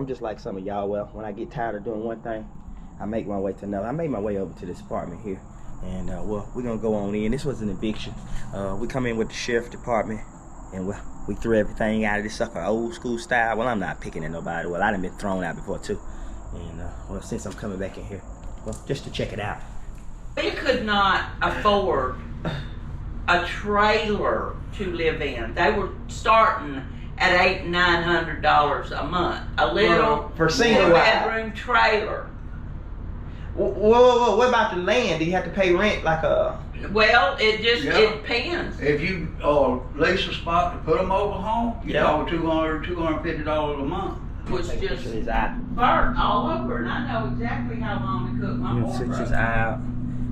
I'm just like some of y'all. Well, when I get tired of doing one thing, I make my way to another. I made my way over to this apartment here, and well, we're gonna go on in. This was an eviction. We come in with the sheriff department, and well, we threw everything out of this sucker, old school style. Well, I'm not picking at nobody. Well, I done been thrown out before too, and well, since I'm coming back in here, well, just to check it out. We could not afford a trailer to live in. They were starting at $800 and $900 a month. A little for single bedroom trailer. Whoa, what about the land? Do you have to pay rent like a? Well, it just it depends. If you lease a spot to put a mobile home, you talk $250 a month. Which just burnt all over, and I know exactly how long to cook my pork. Switch this eye out.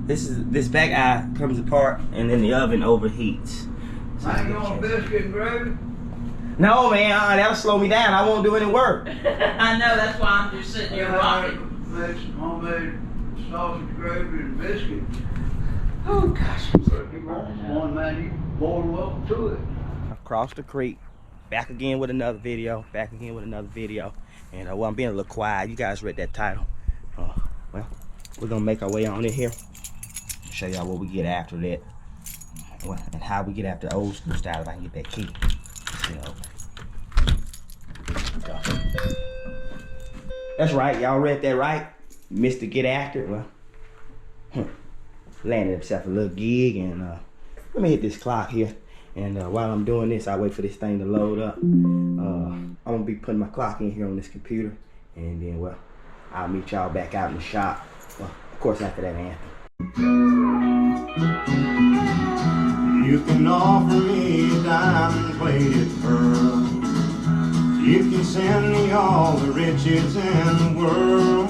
This back eye comes apart, and then the oven overheats. So I ain't on biscuit and gravy. No, man, that'll slow me down. I won't do any work. I know, that's why I'm just sitting here rocking. Make some homemade sausage, gravy, and biscuit. Oh gosh. One man, you more than welcome to it. Across the creek, back again with another video, and well, I'm being a little quiet. You guys read that title. Well, we're gonna make our way on in here. Show y'all what we get after that, well, and how we get after the old school style. If I can get that key. That's right, y'all read that right. Mr. Get After it. Well, landed himself a little gig, and let me hit this clock here. And while I'm doing this, I wait for this thing to load up. I'm gonna be putting my clock in here on this computer, and then well, I'll meet y'all back out in the shop. Well, of course after that anthem. You can offer me a diamond-plated pearl. You can send me all the riches in the world.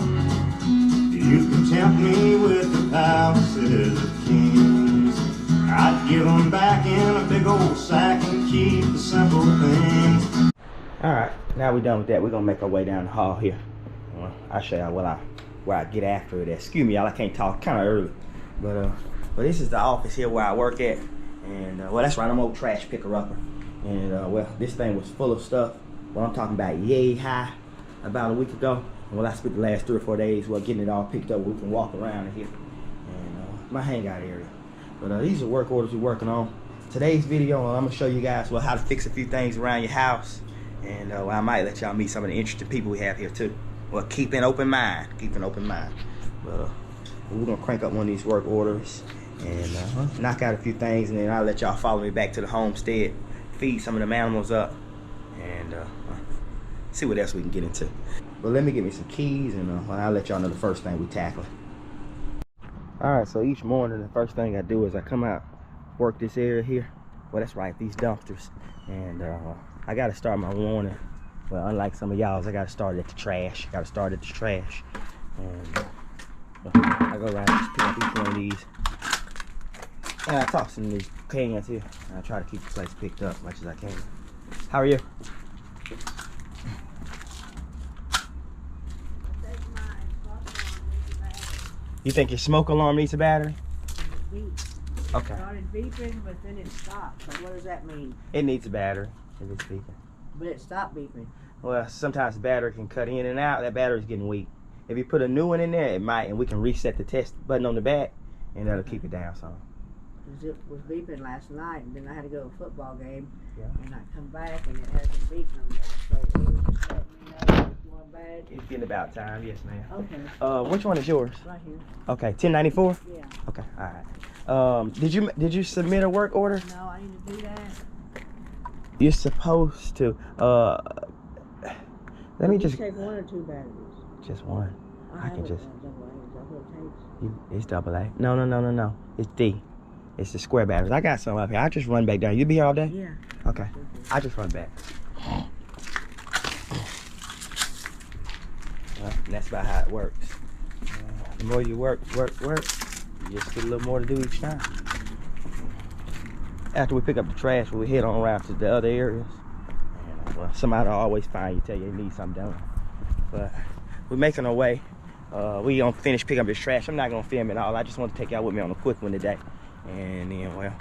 You can tempt me with the palaces of kings. I'd give them back in a big old sack and keep the simple things. Alright, now we're done with that. We're gonna make our way down the hall here. Well, I'll show y'all where I get after it at. Excuse me, y'all, I can't talk kind of early. But this is the office here where I work at. And well, that's right, I'm old trash picker-upper. And well, this thing was full of stuff. Well, I'm talking about yay high about a week ago. And well, I spent the last 3 or 4 days getting it all picked up. We can walk around in here. And my hangout area. But these are work orders we're working on. Today's video, I'm gonna show you guys how to fix a few things around your house. And well, I might let y'all meet some of the interesting people we have here too. Well, keep an open mind. But we're gonna crank up one of these work orders and knock out a few things, and then I'll let y'all follow me back to the homestead, feed some of them animals up, and see what else we can get into. But let me get me some keys, and I'll let y'all know the first thing we tackling. Alright, so each morning the first thing I do is I come out, work this area here. Well, that's right, these dumpsters. And I gotta start my morning. Well, unlike some of y'all's, I gotta start at the trash. And I go around, just pick up each one of these. And I toss some of these cans here. And I try to keep the place picked up as much as I can. How are you? You think your smoke alarm needs a battery? Beep. Okay. It started beeping, but then it stopped. So what does that mean? It needs a battery if it's beeping. But it stopped beeping. Well, sometimes the battery can cut in and out. That battery's getting weak. If you put a new one in there, it might, and we can reset the test button on the back, and that'll keep it down some. It was beeping last night, and then I had to go to a football game, Yeah. and I come back, and it hasn't beeped no more. So it was just letting me know it's going bad. It's getting about time, yes, ma'am. Okay. Which one is yours? Right here. Okay, 1094. Yeah. Okay, all right. Did you submit a work order? No, I need to do that. You're supposed to. Let me just take 1 or 2 batteries. Just one. I can just. Double A. Is that what it takes? It's double A. No. It's D. It's the square batteries. I got some up here. I just run back down. You be here all day? Yeah. Okay. I just run back. Well, that's about how it works. The more you work, you just get a little more to do each time. After we pick up the trash, we head on around to the other areas. And, well, somebody will always find you, tell you they need something done. But we're making our way. We gonna finish picking up this trash. I'm not gonna film it all. I just want to take y'all with me on a quick one today. And then, well,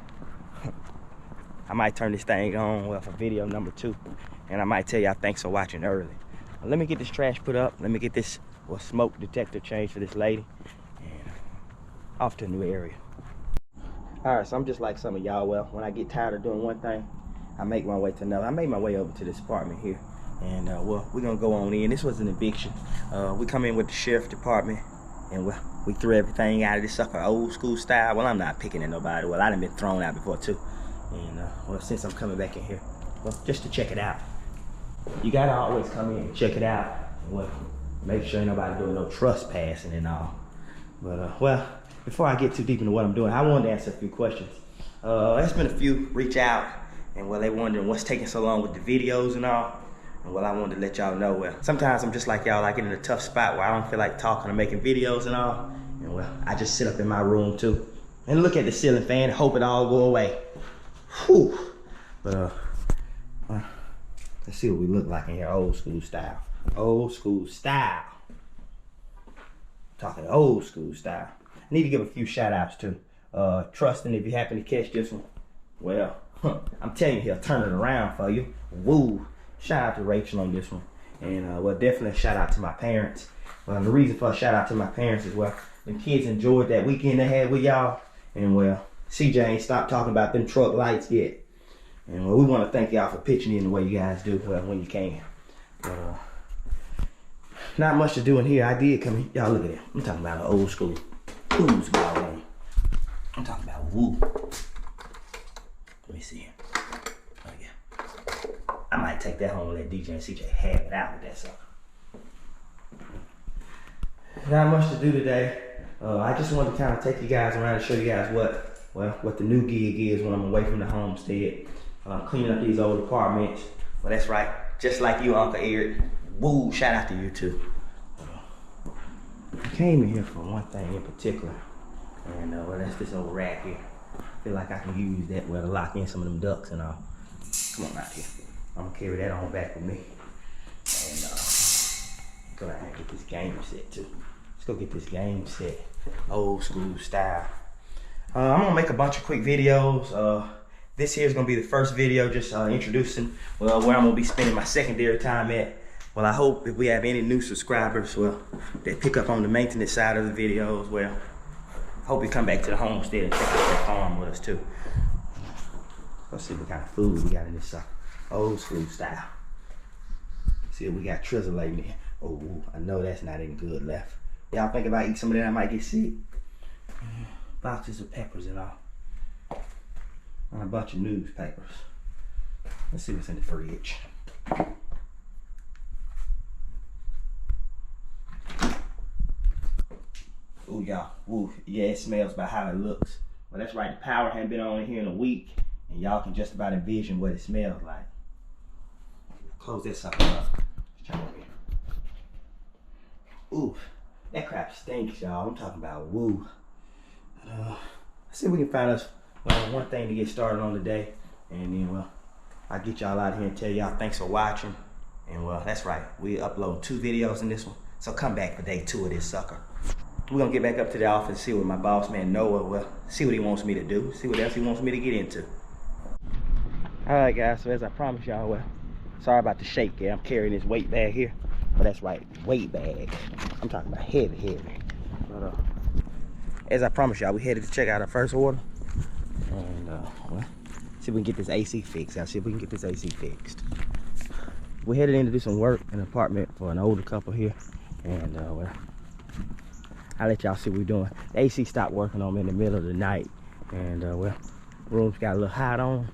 I might turn this thing on, well, for video number 2. And I might tell y'all thanks for watching early. let me get this trash put up. Let me get this smoke detector changed for this lady. And off to a new area. Alright, so I'm just like some of y'all. Well, when I get tired of doing one thing, I make my way to another. I made my way over to this apartment here. And well, we're gonna go on in. This was an eviction. We come in with the sheriff department, and well, we threw everything out of this sucker old school style. Well, I'm not picking at nobody. Well, I done been thrown out before too. And well, since I'm coming back in here, well, just to check it out. You gotta always come in and check it out. And well, make sure ain't nobody doing no trespassing and all. But well, before I get too deep into what I'm doing, I wanted to answer a few questions. There's been a few reach out, and well, they wondering what's taking so long with the videos and all. And well, I wanted to let y'all know, well, sometimes I'm just like y'all, I get in a tough spot where I don't feel like talking or making videos and all. And well, I just sit up in my room too and look at the ceiling fan and hope it all go away. Whew. But let's see what we look like in here, old school style. Old school style. Talking old school style. I need to give a few shout outs too. Trusting, if you happen to catch this one, well, I'm telling you, he'll turn it around for you. Woo. Shout out to Rachel on this one. And well, definitely a shout out to my parents. Well, the reason for a shout out to my parents is, well, the kids enjoyed that weekend they had with y'all. And well, CJ ain't stopped talking about them truck lights yet. And well, we want to thank y'all for pitching in the way you guys do, well, when you can. But not much to do in here. I did come in. Y'all look at it. I'm talking about an old school blues ball game. I'm talking about woo. Let me see. Oh yeah. I might take that home and let DJ and CJ have it out with that sucker. Not much to do today. I just wanted to kind of take you guys around and show you guys what the new gig is when I'm away from the homestead. Cleaning up these old apartments. Well, that's right. Just like you, Uncle Eric. Woo, shout out to you too. I came in here for one thing in particular. And well, that's this old rack here. I feel like I can use that well to lock in some of them ducks and all. Come on out here. I'm gonna carry that on back with me. And go out and get this game set too. Let's go get this game set. Old school style. I'm gonna make a bunch of quick videos. This here is gonna be the first video, just introducing where I'm gonna be spending my secondary time at. Well, I hope if we have any new subscribers, well, that pick up on the maintenance side of the videos, well, hope you come back to the homestead and check out that farm with us too. Let's see what kind of food we got in this old school style. See what we got trizzling in. Oh, I know that's not any good left. Y'all think about eating some of that, I might get sick. Boxes of peppers and all. And a bunch of newspapers. Let's see what's in the fridge. Ooh, y'all. Ooh, yeah, it smells by how it looks. Well, that's right. The power hadn't been on in here in a week, and y'all can just about envision what it smells like. Close this sucker up. Let's try over here. Ooh, that crap stinks, y'all. I'm talking about woo. Let's see if we can find us one thing to get started on today, and then well, I'll get y'all out here and tell y'all thanks for watching. And well, that's right. We upload 2 videos in this one, so come back for day 2 of this sucker. We're gonna get back up to the office, see what my boss man Noah, well, see what he wants me to do, see what else he wants me to get into. All right, guys, so as I promised y'all, well, sorry about the shake here. I'm carrying this weight bag here. Well, that's right, weight bag. I'm talking about heavy. But as I promised y'all, we headed to check out our first order. And well, see if we can get this AC fixed. I'll see if we can get this AC fixed. We're headed in to do some work in an apartment for an older couple here. And well, I'll let y'all see what we're doing. The AC stopped working on me in the middle of the night. And well, room's got a little hot on.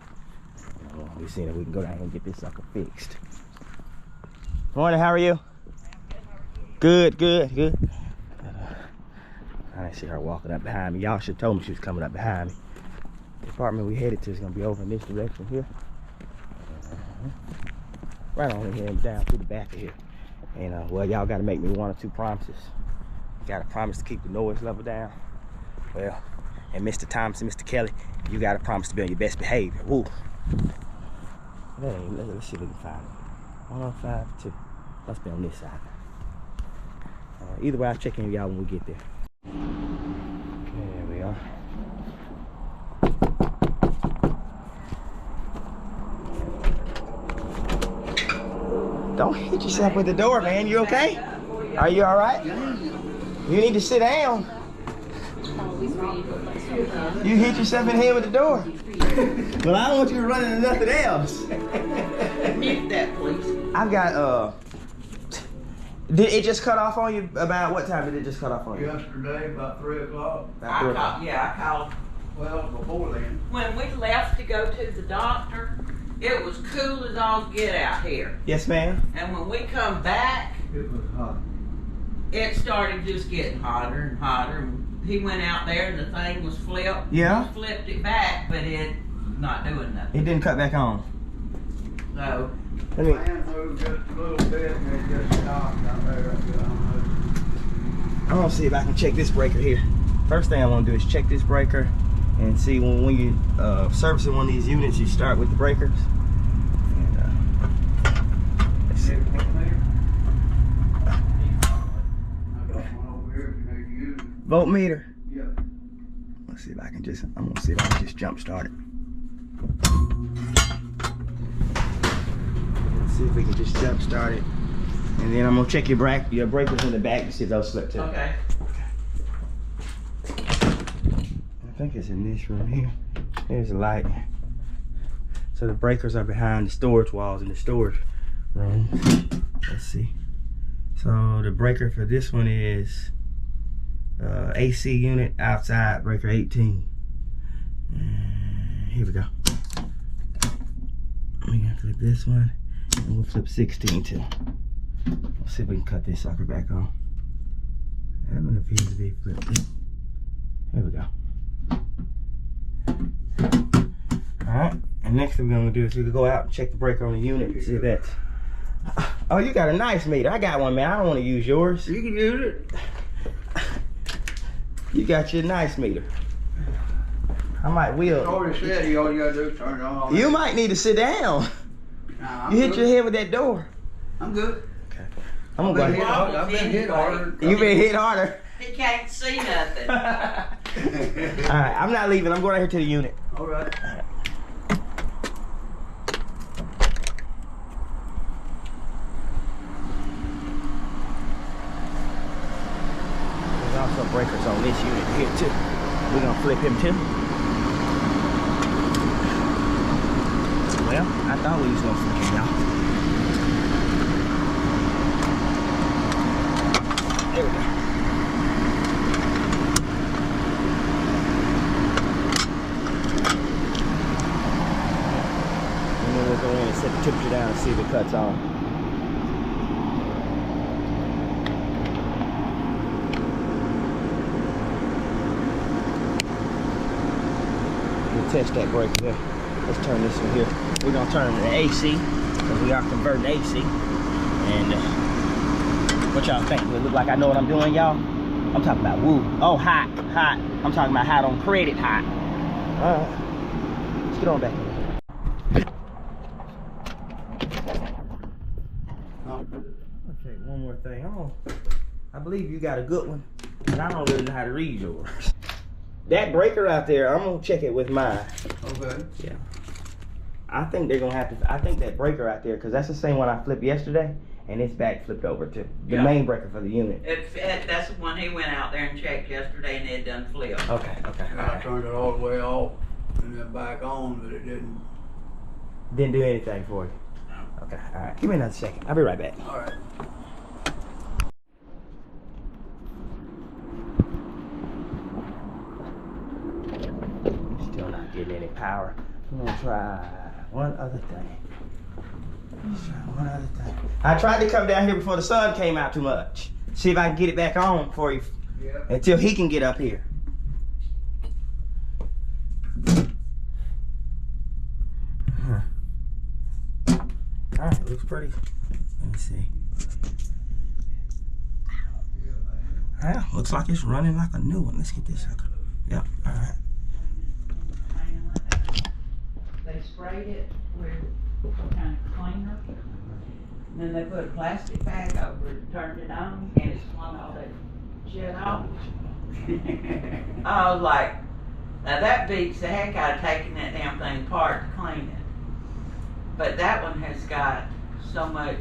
We're seeing if we can go down and get this sucker fixed. Morning, how are you? Good. I didn't see her walking up behind me. Y'all should have told me she was coming up behind me. The apartment we headed to is gonna be over in this direction here. Right on in here and down through the back of here. And well, y'all gotta make me 1 or 2 promises. You gotta promise to keep the noise level down. Well, and Mr. Thomas and Mr. Kelly, you gotta promise to be on your best behavior. Woo. Let's see if we can find it. 105-2. Let's be on this side. Either way, I'll check in with y'all when we get there. Okay, there we are. Don't hit yourself with the door, man. You okay? Are you all right? You need to sit down. You hit yourself in the head with the door. Well, I don't want you to run into nothing else. Mute that, please. I've got, did it just cut off on you? About what time did it just cut off on you? Yesterday, about 3 o'clock. About 3 o'clock. I called. Well, before then. When we left to go to the doctor, it was cool as all get out here. Yes, ma'am. And when we come back, It was hot. it started just getting hotter and hotter. And he went out there and the thing was flipped. Yeah. He flipped it back, but it not doing nothing. It didn't cut back on. So Let me. Man moved just a little bit and it just stopped out there. I'm gonna see if I can check this breaker here. First thing I want to do is check this breaker and see when you servicing one of these units, you start with the breakers. And, let's see. Voltmeter. Yeah. Let's see if I can just. I'm gonna see if I can just jump start it. Let's see if we can just jump start it, and then I'm gonna check your breakers in the back to see if those slip too. okay. I think it's in this room here. There's a light. So the breakers are behind the storage walls in the storage room. Let's see. So the breaker for this one is AC unit outside, breaker 18. And here we go. We're gonna flip this one, and we'll flip 16 too. Let's see if we can cut this sucker back on. That one appears to be flipped. There we go. Alright, and next thing we're gonna do is we can go out and check the breaker on the unit and see if that's. Oh, you got a nice meter. I got one, man. I don't want to use yours. You can use it. You got your nice meter. I might You will. already said all you gotta do is turn it on. You might need to sit down. Nah, I'm You hit good. your head with that door. I'm good. Okay. I'm gonna go ahead. I've been hit harder. You been hit harder. He can't see nothing. Alright, I'm not leaving. I'm going right here to the unit. All right. There's also breakers on this unit here too. We're gonna flip him too. Well, I thought we was gonna flip him, y'all. There we go. And then we'll go in and set the temperature down and see if it cuts on. We'll test that breaker there. Let's turn this one here. We're gonna turn it to AC because we are converting AC. And what y'all think? Does it look like I know what I'm doing, y'all? I'm talking about woo. Oh, hot, hot. I'm talking about hot on credit, hot. All right, let's get on back. I'll check one more thing. I believe you got a good one, but I don't really know how to read yours. That breaker out there, I'm gonna check it with mine. Okay. Yeah. I think they're gonna have to. I think that breaker out there, because that's the same one I flipped yesterday, and it's back flipped over too. The Yeah. main breaker for the unit. That's the one he went out there and checked yesterday, and it done flipped. Okay. Okay. And I turned it all the way off and then back on, but it didn't. Didn't do anything for you. Okay. All right. Give me another second. I'll be right back. All right. Still not getting any power. I'm gonna try one other thing. Let's try one other thing. I tried to come down here before the sun came out too much. See if I can get it back on for you Yeah. until he can get up here. All right, looks pretty. Let me see. Yeah, looks like it's running like a new one. Let's get this sucker. Yep. All right. They sprayed it with some kind of cleaner, and then they put a plastic bag over it and turned it on, and it swung all that shit off. I was like, now that beats the heck out of taking that damn thing apart to clean it. But that one has got so much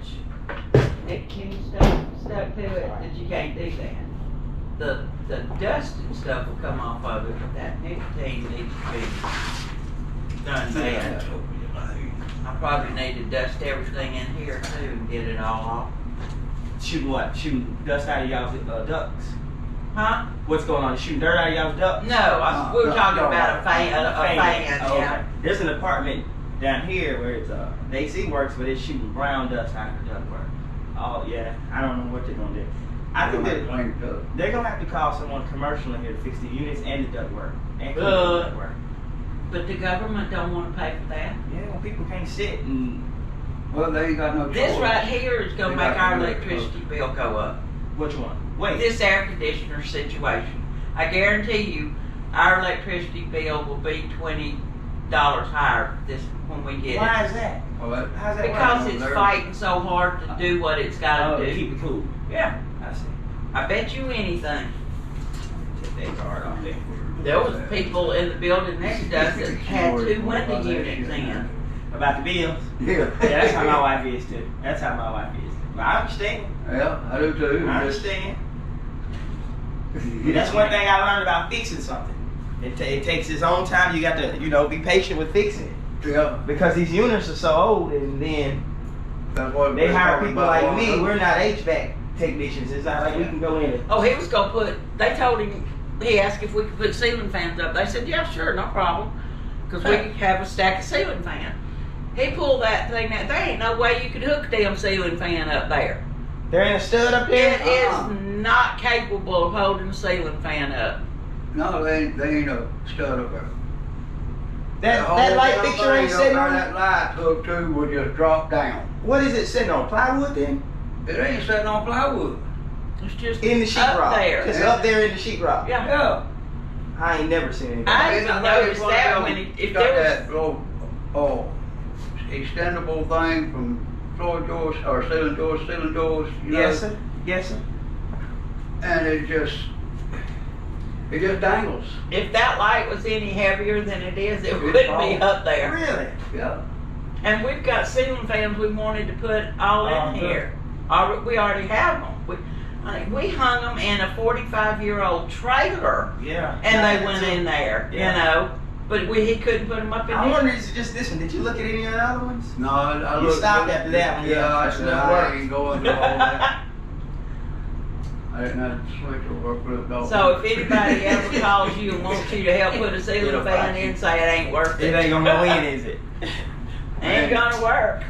it can stuck to it, that you can't do that. The dust and stuff will come off of it, but that nicotine needs to be done bad. I probably need to dust everything in here too and get it all off. Shooting what? Shooting dust out of y'all's ducts? Huh? What's going on? Shooting dirt out of y'all's ducts? No, we were talking about a fan, Oh, yeah. okay. There's an apartment down here where it's the AC works, but it's shooting brown dust out of the ductwork. Oh yeah, I don't know what they're gonna do. I think they're gonna have to call someone commercial in here to fix the units and the ductwork and clean the ductwork. But the government don't want to pay for that. Yeah, well, people can't sit and. Well, they ain't got no choice. This right here is gonna They make got our to do it. electricity bill go up. Which one? Wait. This air conditioner situation. I guarantee you, our electricity bill will be $20 higher when we get Why it. is that? Well, How's that Because work? it's fighting so hard to do what it's got to to do. keep it cool. Yeah, I see. I bet you anything. Take that card off there. There was people in the building next to us that had 2 window units in. About the bills. Yeah. Yeah, that's how my wife is too. That's how my wife is. But I understand. Yeah, I do too. I understand. That's one thing I learned about fixing something. It takes its own time. You got to, be patient with fixing it. Yeah. Because these units are so old, and then That's what they we're hire talking people about. like me. We're not HVAC technicians. It's not like we can go in and. Oh, he was gonna put, they told him, he asked if we could put ceiling fans up. They said, yeah, sure, no problem. Because we have a stack of ceiling fan. He pulled that thing out. There ain't no way you could hook a damn ceiling fan up there. There ain't a stud up there? It is not capable of holding a ceiling fan up. No, they ain't a stud up there. That light fixture ain't sitting on it? That light hook to will just drop down. What is it sitting on? Plywood then? It ain't sitting on plywood. It's just In the up sheetrock? there. Just up there in the sheetrock? Yeah. Yeah. I ain't never seen anything. I Ain't even nobody noticed wanna that go when if got there was that little extendable thing from floor doors or ceiling doors, Yes, sir. Yes, sir. and it just dangles. if that light was any heavier than it is, it It's wouldn't be falling. up there. Really? Yeah. And we've got ceiling fans we wanted to put all in good. here. We already have them. We hung them in a 45-year-old trailer, Yeah. and they went in there, Yeah. But he couldn't put them up in I here. wonder, is it just this one? Did you look at any of the other ones? No, I You looked- stopped after that one, Yeah, I that's said not I work. ain't going through all that. I didn't have to switch or work with a dog. So if anybody ever calls you and wants you to help put a ceiling fan in, say it ain't worth It it. ain't gonna go in, is it? Ain't gonna work.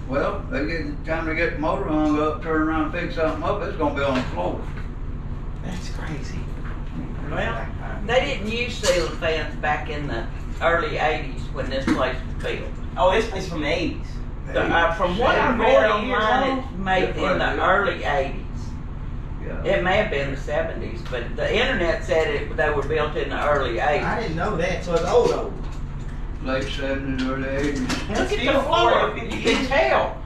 Well, they get time to get the motor hung up, turn around, and pick something up. It's gonna be on the floor. That's crazy. Well, they didn't use ceiling fans back in the early 80s when this place was built. Oh, this place from the 80s. From what I 40 read years online, old? it's made in the early 80s. Yeah. It may have been the 70s, but the internet said they were built in the early 80s. I didn't know that, so it's old. Late 70s, early 80s. Look at the Still floor, 40, you 50 can years. tell.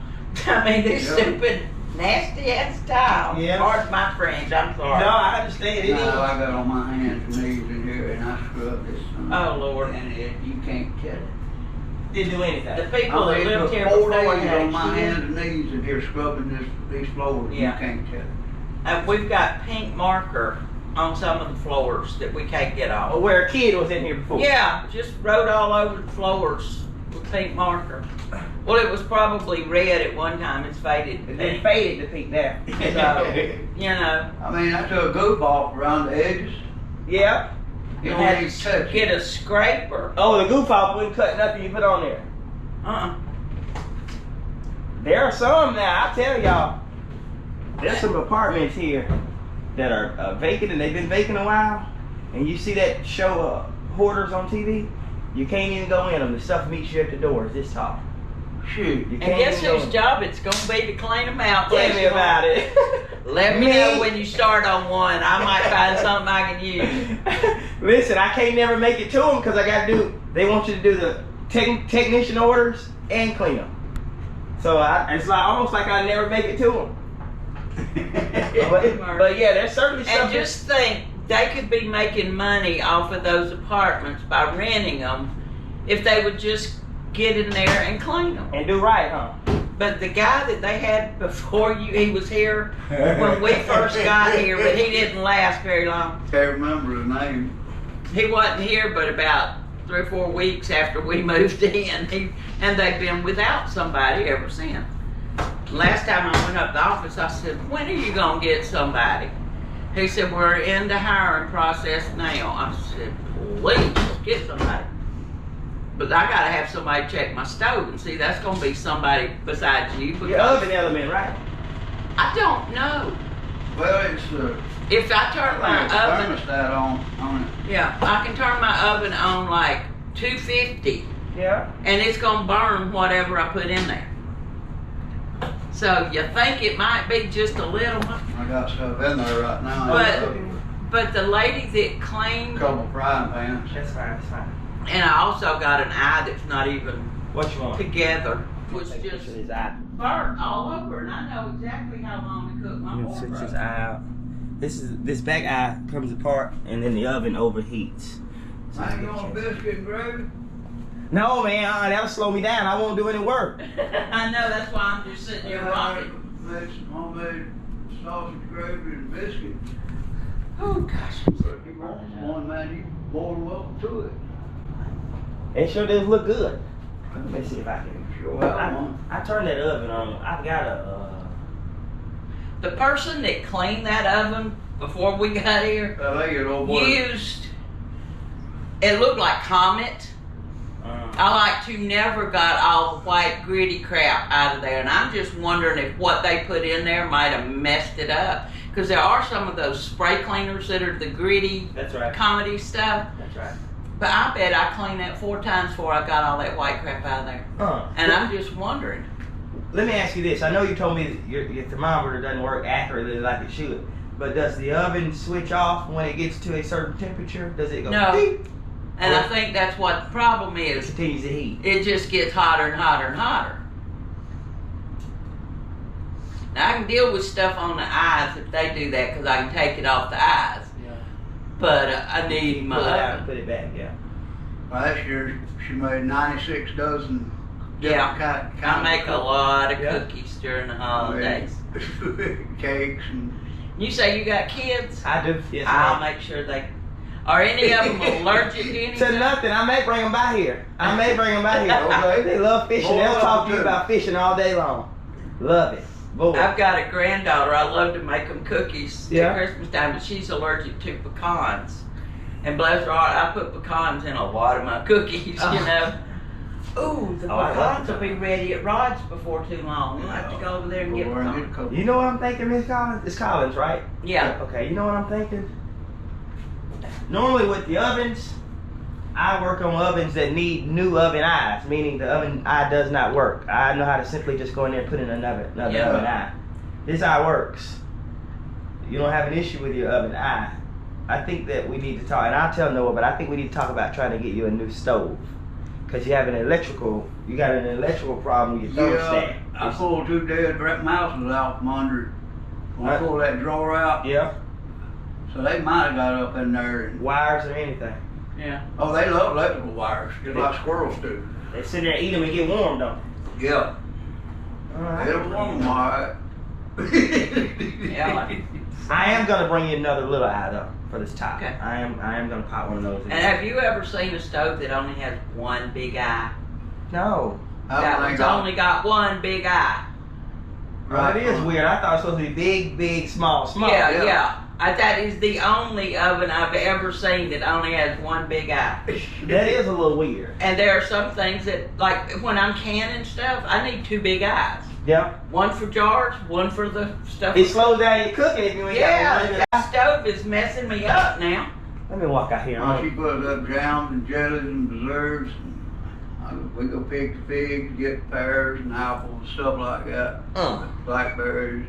I mean, these Yeah. stupid, nasty ass tiles. Yeah. Pardon my French, I'm No, sorry. I understand. It Now is. I got on my hands and knees in here and I scrubbed this. Oh, Lord. And you can't tell it. Didn't do anything. The people I that mean, lived for here 4 before days had on my hands kids. and knees in here scrubbing these floors. Yeah. You can't tell it. And we've got pink marker on some of the floors that we can't get off. Oh, where a kid was in here before. Yeah, just wrote all over the floors with pink marker. Well, it was probably red at one time. It's faded to It pink. faded to pink now. So, I mean, I took a goof off around the edges. Yeah. You you don't had even to touch it. get a scraper. Oh, the goof off wouldn't cut nothing you put on there. There are some now, I tell y'all. There's some apartments here that are vacant and they've been vacant a while. And you see that show Hoarders on TV? You can't even go in them. The stuff meets you at the door. It's this tall. Shoot. You And can't guess even go whose in. job it's going to be to clean them out? Tell me about it. Let me Me? know when you start on one. I might find something I can use. Listen, I can't never make it to them because I got to do. They want you to do the technician orders and clean them. So it's like almost like I never make it to them. But yeah, there's certainly And something. just think, they could be making money off of those apartments by renting them if they would just get in there and clean them. And do right, huh? But the guy that they had before you, he was here when we first got here, but he didn't last very long. Can't remember his name. He wasn't here but about 3 or 4 weeks after we moved in. And they've been without somebody ever since. Last time I went up to the office, I said, when are you gonna get somebody? He said, we're in the hiring process now. I said, please, get somebody. But I gotta have somebody check my stove, and see, that's gonna be somebody besides you. Your oven element, right? I don't know. Well, it's If I turn my oven, thermostat on it. yeah, I can turn my oven on like 250, Yeah. and it's gonna burn whatever I put in there. So you think it might be just a little, I got stuff in there right now. but the lady that cleaned, Couple frying pans. That's fine. That's fine. and I also got an eye that's not even What you want? together, was Take a just picture of his eye. burnt all over, and I know exactly how long to cook my I'm gonna switch pork his roast. eye out. This back eye comes apart, and then the oven overheats. So Man, you want a biscuit and gravy? no, man, that'll slow me down. I won't do any work. I know, that's why I'm just sitting here rocking. Make some homemade sausage gravy and biscuit. Oh gosh, I'm so If you want one, man, you more than welcome to it. It sure does look good. Let me see if I can. Sure have one. I turned that oven on. I've got a. The person that cleaned that oven before we got here They get old boy. used, it looked like Comet. I like to never got all the white gritty crap out of there, and I'm just wondering if what they put in there might have messed it up. Because there are some of those spray cleaners that are the gritty That's right. comedy stuff. That's right. But I bet I cleaned that 4 times before I got all that white crap out of there. And I'm just wondering. Let me ask you this. I know you told me that your thermometer doesn't work accurately like it should, but does the oven switch off when it gets to a certain temperature? Does it go No. beep? And I think that's what the problem It is. continues to heat. It just gets hotter and hotter and hotter. Now I can deal with stuff on the eyes if they do that, because I can take it off the eyes. Yeah. But I need my Pull it out and oven. put it back. Yeah. Last year, she made 96 dozen Yeah. different I make a lot of Yeah. cookies during the holidays. cakes and You say you got kids? I do. Yes, I'll ma'am. make sure they. Are any of them allergic to To anything? nothing. I may bring them by here. Okay. They love fishing. Boy, They'll talk to you too. about fishing all day long. Love it. Boy. I've got a granddaughter. I love to make them cookies Yeah. at Christmas time, but she's allergic to pecans. And bless her heart, I put pecans in a lot of my cookies, you know. Ooh, the Oh, I love pecans will be ready at Rod's before too long. We'll have to go over there and get pecans. You know what I'm thinking, Miss Collins? It's Collins, right? Yeah. Okay, you know what I'm thinking? Normally with the ovens, I work on ovens that need new oven eyes, meaning the oven eye does not work. I know how to simply just go in there and put in another Yeah. oven eye. This eye works. You don't have an issue with your oven eye. I think that we need to talk, and I'll tell Noah, but I think we need to talk about trying to get you a new stove. Because you got an electrical problem with your thermostat. I pulled 2 dead mouses out from under it. When I pulled that drawer out, Yeah, so they might have got up in there and, wires or anything. Yeah. oh, they love electrical wires, just like squirrels do. They sit there and eat them and get warm, don't they? Yeah, Alright. they'll warm them all right. Yeah. I am gonna bring you another little eye though for this top. Okay. I am gonna pop one of those. in. And have you ever seen a stove that only has one big eye? No. That one's only got one big eye. That is weird. I thought it was supposed to be big, small. Yeah. yeah. That is the only oven I've ever seen that only has one big eye. That is a little weird. And there are some things that, like when I'm canning stuff, I need 2 big eyes. Yeah. One for jars, one for the stuff. It slows down your cooking if you ain't got Yeah, one. that stove is messing me up now. Let me walk out here. She puts up jams and jellies and preserves. We go pick the figs, get pears and apples and stuff like that. Blackberries.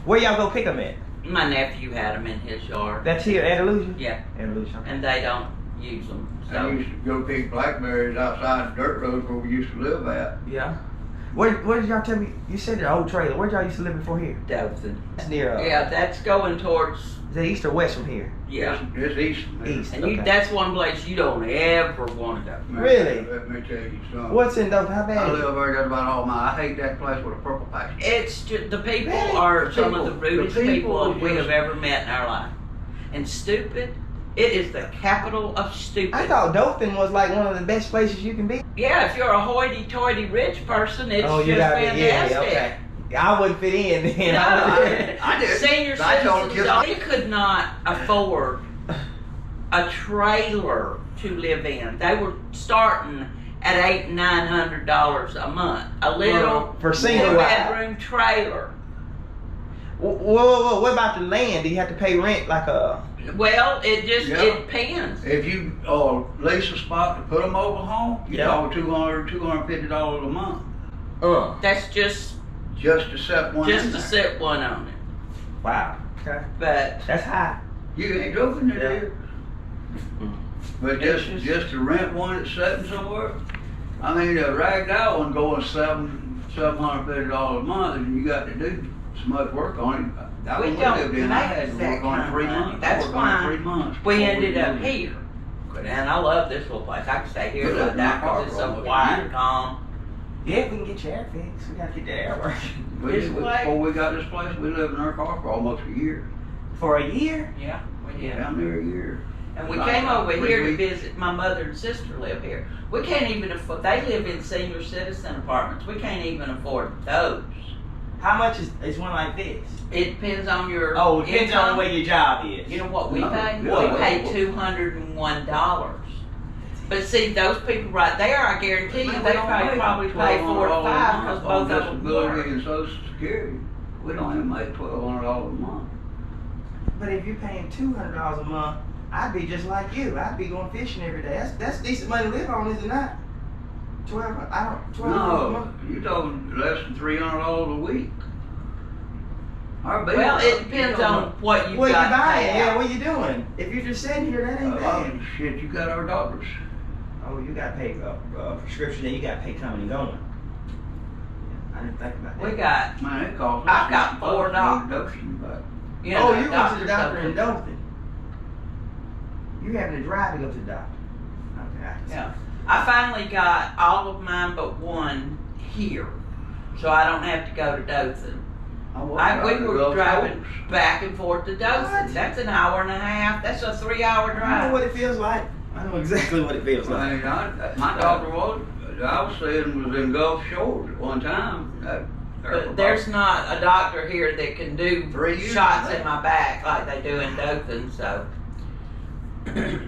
Where y'all go pick them at? My nephew had them in his yard. That's here, Andalusia? Yeah, Andalusia. and they don't use them. I So used to go pick blackberries outside the dirt road where we used to live at. Yeah. Where did y'all tell me? You said the old trailer. Where y'all used to live before here? Dothan. That's near. Yeah, that's going towards. Is that east or west from here? Yeah. It's east. East. And Okay. that's one place you don't ever want to go. Man, Really? Let me tell you something. What's in Dothan? How I bad? live there, got about all my. I hate that place with a purple patch. It's just, the people Really? are some of the The rudest people people we just- have ever met in our life. And stupid, it is the capital of stupid. I thought Dothan was like one of the best places you can be. Yeah, if you're a hoity-toity rich person, it's Oh, you just gotta be. fantastic. Yeah, okay. I wouldn't fit in then. No, I did. Senior I told citizens, them, they could not afford a trailer to live in. They were starting at $800-900 a month. A little For single bedroom trailer. Whoa. What about the land? Do you have to pay rent like a? Well, it just Yeah. it depends. If you lease a spot to put a mobile home, you Yeah. talk $250 a month That's just just to set one. just in to there. sit one on it. Wow. Okay. But That's high. You ain't joking, it Yeah. is. But It's just to rent one that's sitting somewhere. I mean, a ragged out one going $750 a month, and you got to do so much work on it. That We one don't lived in, I make had to that work on kind it of 3 money. months. That's I worked on it why 3 months. we before ended up moved. here. And I love this little place. I could stay here Good like luck, that my because it's car so broke. quiet and calm. Yeah, we can get your air fixed. We gotta get that air working. This way? Before we got this place, we lived in our car for almost a year. For a year? Yeah, we did. Down there a year. And we Like, came over 3 here to weeks. visit. My mother and sister live here. We can't even afford. They live in senior citizen apartments. We can't even afford those. How much is one like this? It depends on your. Oh, it depends income. on where your job is. You know what we No, pay? yeah. We pay $201. But see, those people right there, I guarantee you, they probably pay 4 to 5 because both of them work. Disability and Social Security. We don't even make $1,200 a month. But if you're paying $200 a month, I'd be just like you. I'd be going fishing every day. That's decent money to live on, is it not? 12. I don't. 12 a No, month. you're talking less than $300 a week. Our bills, Well, it depends you know, on what you've What you got. buying? to pay Yeah, out. what you doing? If you're just sitting here, that ain't bad. Shit, you got our doctors. Oh, you got to pay prescription, and you got to pay coming and going. I didn't think about that. We got, Man, it costs. I've got 4 doctors. But you know, Oh, you went to the doctors doctor come in Dothan. You having to drive to go to the doctor. Okay, I can see. Yeah. I finally got all of mine but one here, so I don't have to go to Dothan. We were driving back and forth to Dothan. What? That's an hour and a half. That's a 3-hour I know drive. what it feels like. I know exactly what it feels I like. mean, my doctor I was saying was in Gulf Shores at one time. But there's not a doctor here that can do 3 years shots ago. in my back like they do in Dothan, so.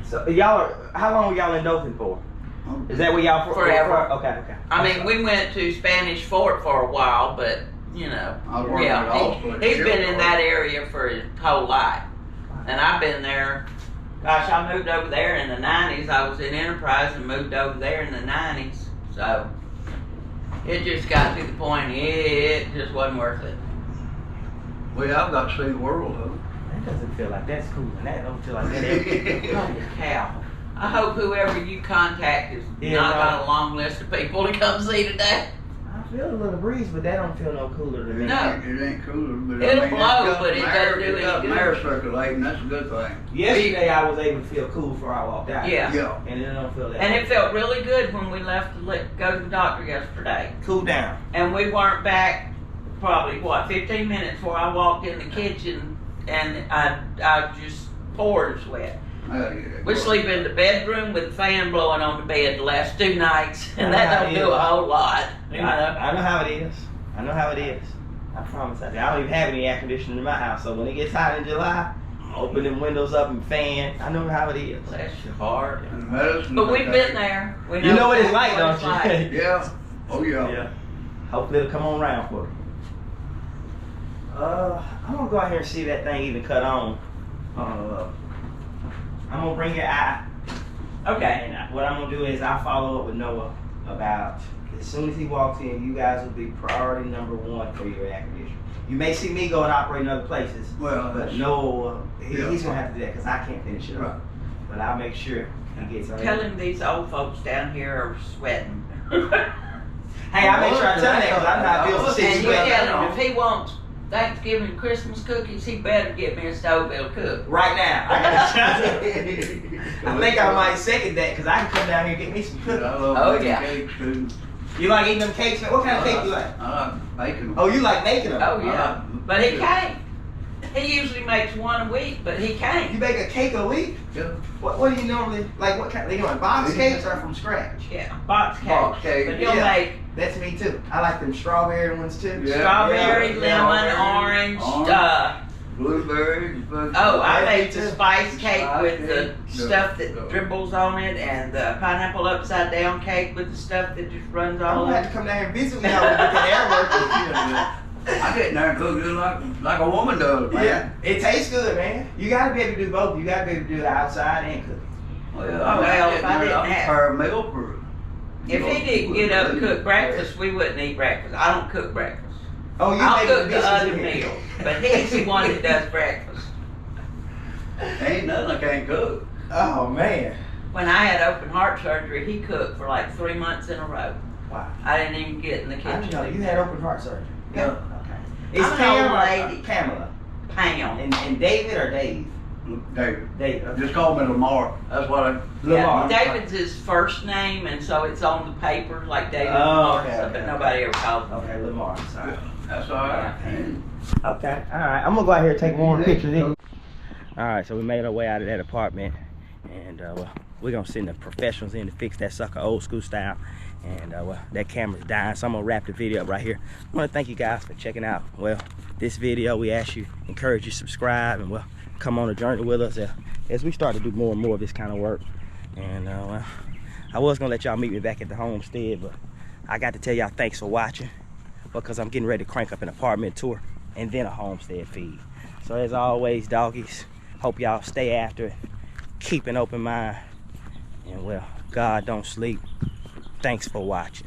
So how long were y'all in Dothan for? Is that where y'all Forever. Okay. I mean, we went to Spanish Fort for a while, but, you know, I was working at yeah, Austin. he's been in that area for his whole life. And I've been there, gosh, I moved over there in the 90s. I was in Enterprise and moved over there in the 90s. So, it just got to the point, it just wasn't worth it. Well, I've got to see the world, though. That doesn't feel like that's cool, and that don't feel like that. Holy cow. I hope whoever you contact is Yeah, not right. got a long list of people to come see today. I feel a little breeze, but that don't feel no cooler to me. No. It ain't cooler, but It'll it's blow, got but it some doesn't air- do it's any got some good. air circulating, that's a good thing. Yesterday I was able to feel cool before I walked out. Yeah. Yeah. And it don't feel that. And it felt really good when we left to go to the doctor yesterday. cool down. And we weren't back probably, 15 minutes before I walked in the kitchen and I just poured sweat. I gotta get that We going. sleep in the bedroom with the fan blowing on the bed the last 2 nights, and that Yeah, don't yeah. do a whole lot. You know? I know how it is. I know how it is. I promise I do. I don't even have any air conditioning in my house, so when it gets hot in July, I open them windows up and fan. I know how it is. Bless your heart. And medicine, But we've been there. We You know what it's like, exactly don't what it's you? Yeah. Oh, yeah. Yeah. Hopefully it'll come on around for you. I'm gonna go out here and see if that thing even cut on. I'm gonna bring your eye. Okay. And what I'm gonna do is I'll follow up with Noah about as soon as he walks in, you guys will be priority number 1 for your air conditioner. You may see me go and operate in other places, Well, but that's, Noah, Yeah. he's gonna have to do that because I can't finish it up. Right. But I'll make sure he gets on. Tell him these old folks down here are sweating. Hey, I make sure I tell that because I know how it feels to sit And you you tell him if he wants Thanksgiving and Christmas cookies, he better get me a stove-built cook. right now. I think I might second that because I can come down here and get me some I cookies. love Oh, making yeah. cakes too. You like eating them cakes, man? What kind of cake you like? I like making them. Oh, you like making them? Oh, yeah. But he can't. He usually makes one a week, but he You can't. bake a cake a week? Yeah. What do you normally, like what kind, you like box cakes or from scratch? Yeah, box cakes. Box cake, But he'll yeah. make That's me too. I like them strawberry ones too. Yeah. strawberry, Yeah. lemon, orange, Blueberries. oh, I Yeah, made me the too. spice cake Spice with the cake, stuff that the- dribbles on it, and the pineapple upside down cake with the stuff that just runs I'm all gonna have over. to come down here and visit y'all and get the air working. I get in there and cook it like a woman does, man. Yeah, it tastes good, man. You gotta be able to do both. You gotta be able to do it outside and cook. Well, Well, if I didn't have- prepare a meal for If he didn't get up and cook breakfast, we wouldn't eat breakfast. I don't cook breakfast. Oh, you I'll make cook the biscuits other in here. meals, but he's the one that does breakfast. Ain't nothing I can't cook. Oh man. When I had open heart surgery, he cooked for like 3 months in a row. Wow. I didn't even get in the I kitchen. didn't know you had open heart surgery. Yeah. Okay. It's I'm an Pam old or lady. Pamela. Pound. And David or Dave? David. David. Just call me Lamar. That's what I. Lamar. Yeah, David's his first name, and so it's on the paper like David Oh, Lamar, okay, so, okay, but nobody ever calls him. Okay, Lamar. Sorry. That's all right. Okay. All right. I'm gonna go out here and take more pictures. Then. All right. So we made our way out of that apartment, and well, we're gonna send the professionals in to fix that sucker old school style. And well, that camera's dying, so I'm gonna wrap the video up right here. I want to thank you guys for checking out. Well, this video, we ask you, encourage you, subscribe, and well, come on a journey with us as we start to do more and more of this kind of work. And well, I was gonna let y'all meet me back at the homestead, but I got to tell y'all thanks for watching, because I'm getting ready to crank up an apartment tour and then a homestead feed. So as always, doggies, hope y'all stay after it, keep an open mind, and well, God don't sleep. Thanks for watching.